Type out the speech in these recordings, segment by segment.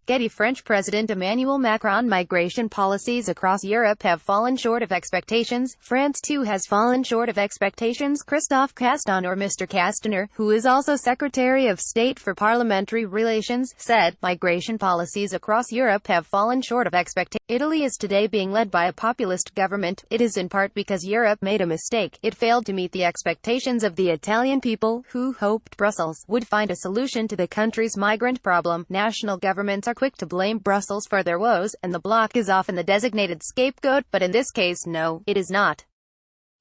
Getty. French President Emmanuel Macron. Migration policies across Europe have fallen short of expectations. France too has fallen short of expectations. Christophe Caston, or Mr. Castaner, who is also Secretary of State for Parliamentary Relations, said, migration policies across Europe have fallen short of expectations. Italy is today being led by a populist government. It is in part because Europe made a mistake. It failed to meet the expectations of the Italian people, who hoped Brussels would find a solution to the country's migrant problem. National governments are quick to blame Brussels for their woes, and the bloc is often the designated scapegoat, but in this case, no, it is not.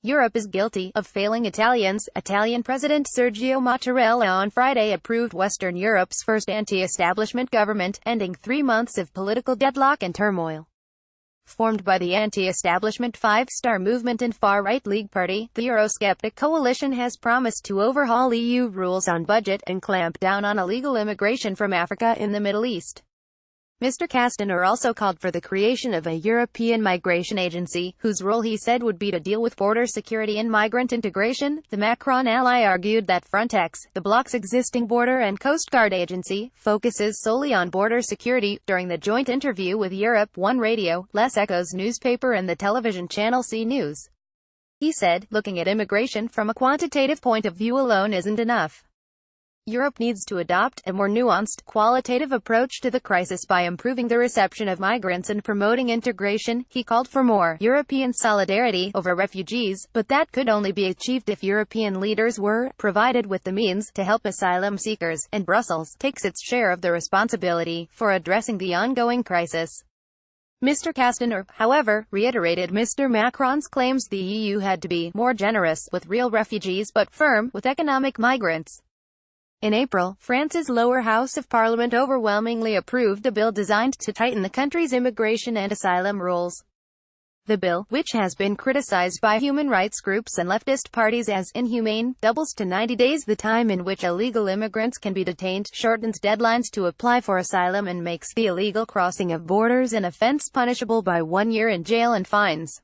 Europe is guilty of failing Italians. Italian President Sergio Mattarella on Friday approved Western Europe's first anti-establishment government, ending 3 months of political deadlock and turmoil. Formed by the anti-establishment Five Star Movement and far-right League Party, the Eurosceptic coalition has promised to overhaul EU rules on budget and clamp down on illegal immigration from Africa and the Middle East. Mr. Castaner also called for the creation of a European Migration Agency, whose role he said would be to deal with border security and migrant integration. The Macron ally argued that Frontex, the bloc's existing border and coast guard agency, focuses solely on border security. During the joint interview with Europe 1 Radio, Les Echos newspaper and the television channel C News, he said, looking at immigration from a quantitative point of view alone isn't enough. Europe needs to adopt a more nuanced, qualitative approach to the crisis by improving the reception of migrants and promoting integration. He called for more European solidarity over refugees, but that could only be achieved if European leaders were provided with the means to help asylum seekers, and Brussels takes its share of the responsibility for addressing the ongoing crisis. Mr. Castaner, however, reiterated Mr. Macron's claims the EU had to be more generous with real refugees but firm with economic migrants. In April, France's lower house of parliament overwhelmingly approved a bill designed to tighten the country's immigration and asylum rules. The bill, which has been criticized by human rights groups and leftist parties as inhumane, doubles to 90 days the time in which illegal immigrants can be detained, shortens deadlines to apply for asylum, and makes the illegal crossing of borders an offense punishable by 1 year in jail and fines.